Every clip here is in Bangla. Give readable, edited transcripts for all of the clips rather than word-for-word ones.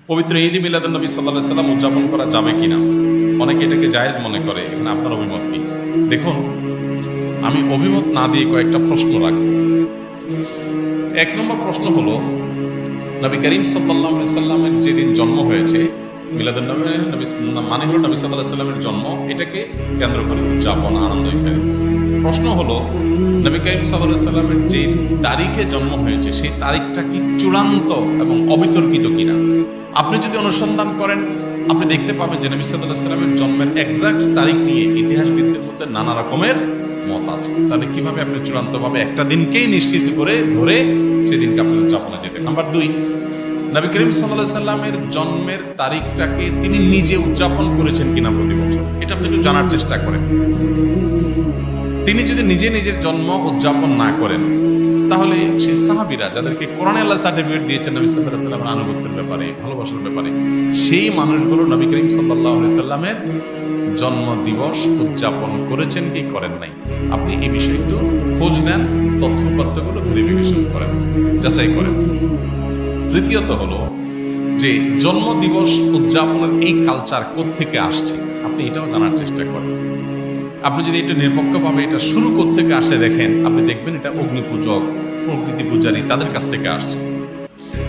পবিত্র ঈদ মিলাদুন নবী সাল্লাল্লাহু আলাইহি সাল্লাম উদযাপন করা যাবে কিনা, অনেকে এটাকে জায়েজ মনে করে। এখানে আপনার অভিমত কি? দেখুন, আমি অভিমত না দিয়ে কয়েকটা প্রশ্ন রাখব। এক নম্বর প্রশ্ন হলো, নবী করিম সাল্লাল্লাহু আলাইহি সাল্লামের যেদিন জন্ম হয়েছে, মিলাদুন নবী মানে হলো নবী সাল্লাল্লাহু আলাইহি সাল্লামের জন্ম, এটাকে কেন্দ্র করে উদযাপন, আনন্দ ইত্যাদি। প্রশ্ন হলো, নবী করিম সাল্লাল্লাহু আলাইহি সাল্লামের যে তারিখে জন্ম হয়েছে সেই তারিখটা কি চূড়ান্ত এবং অবিতর্কিত কিনা? আপনি যদি অনুসন্ধান করেন, আপনি দেখতে পাবেন যে নবী সাল্লাল্লাহু আলাইহি সাল্লামের জন্মের এক্সাক্ট তারিখ নিয়ে ইতিহাসবিদদের মধ্যে নানা রকমের মত আছে। তাহলে কিভাবে আপনি চূড়ান্তভাবে একটা দিনকেই নিশ্চিত করে ধরে সেদিনকে আপনি উদযাপনে যেতে? নাম্বার 2, নবী করিম সাল্লাল্লাহু আলাইহি সাল্লামের জন্মের তারিখটাকে তিনি নিজে উদযাপন করেছেন কিনা প্রতি বছর, এটা আপনি একটু জানার চেষ্টা করেন। তিনি যদি নিজে নিজের জন্ম উদযাপন না করেন, তাহলে সেই সাহাবীরা যাদেরকে কোরআনে আল্লাহ সার্টিফিকেট দিয়েছেন নবী সাল্লাল্লাহু আলাইহি সাল্লামের আনুগত্যের ব্যাপারে, ভালোবাসার ব্যাপারে, সেই মানুষগুলো নবী করিম সাল্লাল্লাহু আলাইহি সাল্লামের জন্ম দিবস উদযাপন করেছেন কি করেন নাই? আপনি এই বিষয়ে একটু খোঁজ নেন, তথ্যপত্রগুলো ভেরিফিকেশন করেন, যাচাই করেন। তৃতীয়ত হলো যে জন্ম দিবস উদযাপনের এই কালচার কোত্থেকে আসছে, আপনি এটাও জানার চেষ্টা করেন। আপনি যদি এটা নিরপেক্ষভাবে এটা শুরু কোত্থেকে আসে দেখেন, আপনি দেখবেন এটা অগ্নি পূজক, প্রকৃতি পূজারী, তাদের কাছ থেকে আসছে।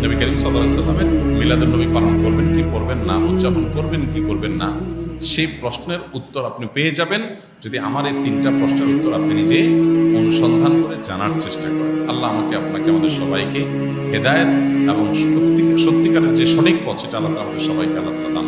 নবী করিম সাল্লাল্লাহু আলাইহি সাল্লামের মিলাদুন নবী পালন করবেন কি করবেন না, উদযাপন করবেন কি করবেন না, সেই প্রশ্নের উত্তর আপনি পেয়ে যাবেন যদি আমার এই 3টা প্রশ্নের উত্তর আপনি নিজে অনুসন্ধান করে জানার চেষ্টা করেন। আল্লাহ আমাকে, আপনাকে, আমাদের সবাইকে হেদায়েত এবং সত্যিকারের যে সঠিক পথ, সেটা আল্লাহ আমাদের সবাইকে আল্লাহ তাআলা দান